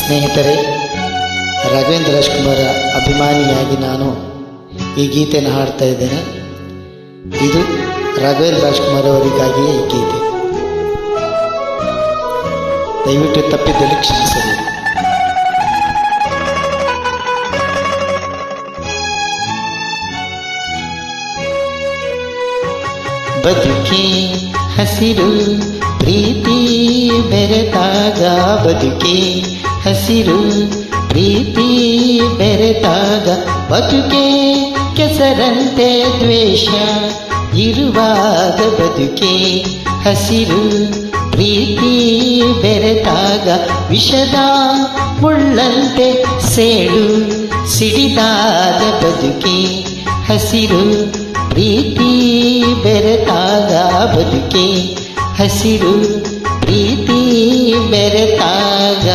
ಸ್ನೇಹಿತರೆ, ರಾಘವೇಂದ್ರ ರಾಜ್ಕುಮಾರ ಅಭಿಮಾನಿಯಾಗಿ ನಾನು ಈ ಗೀತೆಯನ್ನು ಹಾಡ್ತಾ ಇದ್ದೇನೆ. ಇದು ರಾಘವೇಂದ್ರ ರಾಜ್ಕುಮಾರ್ ಅವರಿಗಾಗಿಯೇ ಈ ಗೀತೆ. ದಯವಿಟ್ಟು ತಪ್ಪಿದ್ದಲ್ಲಿ ಕ್ಷಮಿಸಬೇಕು. ಬದುಕಿ ಹಸಿರು ಪ್ರೀತಿ ಬೆರೆತಾಗ, ಬದುಕಿ ಹಸಿರು ಪ್ರೀತಿ ಬೆರೆತಾಗ, ಬದುಕೆ ಕೆಸರಂತೆ ದ್ವೇಷ ಇರುವಾಗ, ಬದುಕೆ ಹಸಿರು ಪ್ರೀತಿ ಬೆರೆತಾಗ, ವಿಷದ ಮುಳ್ಳಂತೆ ಸೇಡು ಸಿಡಿದಾದ, ಬದುಕೆ ಹಸಿರು ಪ್ರೀತಿ ಬೆರೆತಾಗ, ಬದುಕೆ ಹಸಿರು ಪ್ರೀತಿ ಬೆರೆತಾಗ.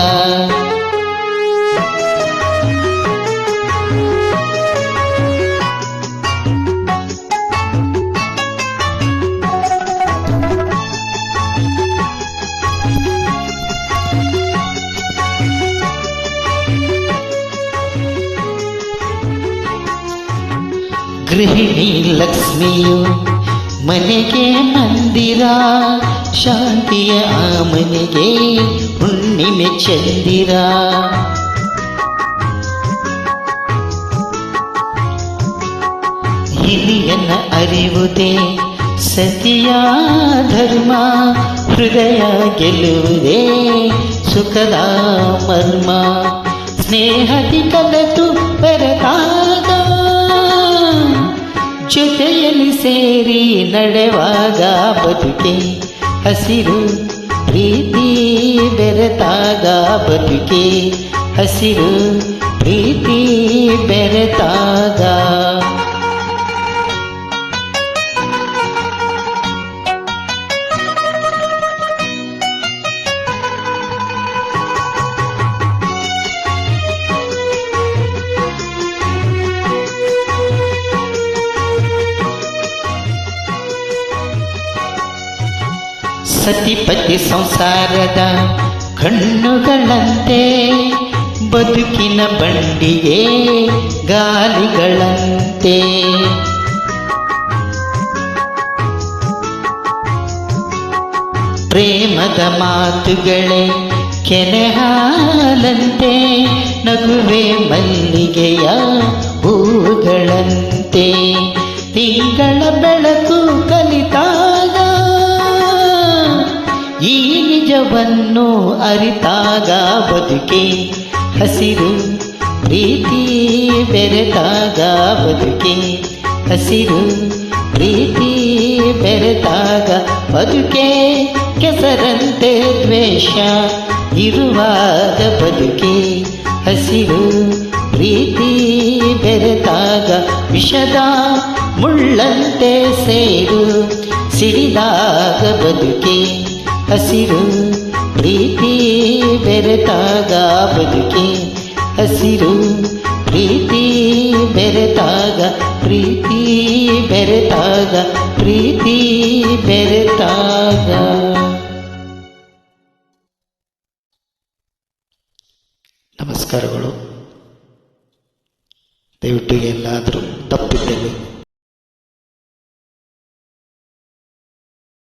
ಗೃಹಿಣಿ ಲಕ್ಷ್ಮಿಯು ಮನೆಗೆ ಮಂದಿರ, ಶಾಂತಿಯ ಆ ಮನೆಗೆ ಹುಣ್ಣಿಮೆ ಚಂದಿರ. ಹಿರಿಯನ ಅರಿವುದೇ ಸತಿಯ ಧರ್ಮ, ಹೃದಯ ಗೆಲ್ಲುವುದೇ ಸುಖದ ಮರ್ಮ. ಸ್ನೇಹದಿ ಕಲೆತು ಬೆರೆತಾಗ, ಜೊತೆಯಲ್ಲಿ ಸೇರಿ ನಡೆವಾಗ, ಬದುಕೆ ಹಸಿರು ಪ್ರೀತಿ ಬೆರೆತಾಗ, ಬದುಕೆ ಹಸಿರು ಪ್ರೀತಿ ಬೆರೆತಾಗ. ಸತಿಪತಿ ಸಂಸಾರದ ಕಣ್ಣುಗಳಂತೆ, ಬದುಕಿನ ಬಂಡಿಗೆ ಗಾಲಿಗಳಂತೆ. ಪ್ರೇಮದ ಮಾತುಗಳೇ ಕೆನೆ ಹಾಲಂತೆ, ನಗುವೆ ಮಲ್ಲಿಗೆಯ ಹೂಗಳಂತೆ. ತಿಂಗಳ ಬೆಳಕು ಕಲಿತಾಗ, ಈ ನಿಜವನ್ನು ಅರಿತಾಗ, ಬದುಕೆ ಹಸಿರು ಪ್ರೀತಿ ಬೆರೆತಾಗ, ಬದುಕೆ ಹಸಿರು ಪ್ರೀತಿ ಬೆರೆತಾಗ, ಬದುಕೆ ಕೆಸರಂತೆ ದ್ವೇಷ ಇರುವಾಗ, ಬದುಕೆ ಹಸಿರು ಪ್ರೀತಿ ಬೆರೆತಾಗ, ವಿಷದ ಮುಳ್ಳಂತೆ ಸೇಡು ಸಿಡಿದಾಗ, ಬದುಕೆ ಹಸಿರು ಪ್ರೀತಿ ಬೆರೆತಾಗ, ಬದುಕೆ ಹಸಿರು ಪ್ರೀತಿ ಬೆರೆತಾಗ, ಪ್ರೀತಿ ಬೆರೆತಾಗ, ಪ್ರೀತಿ ಬೆರೆತಾಗ. ನಮಸ್ಕಾರಗಳು. ದಯವಿಟ್ಟು ಎಲ್ಲಾದರೂ ತಪ್ಪಿದ್ದಲ್ಲಿ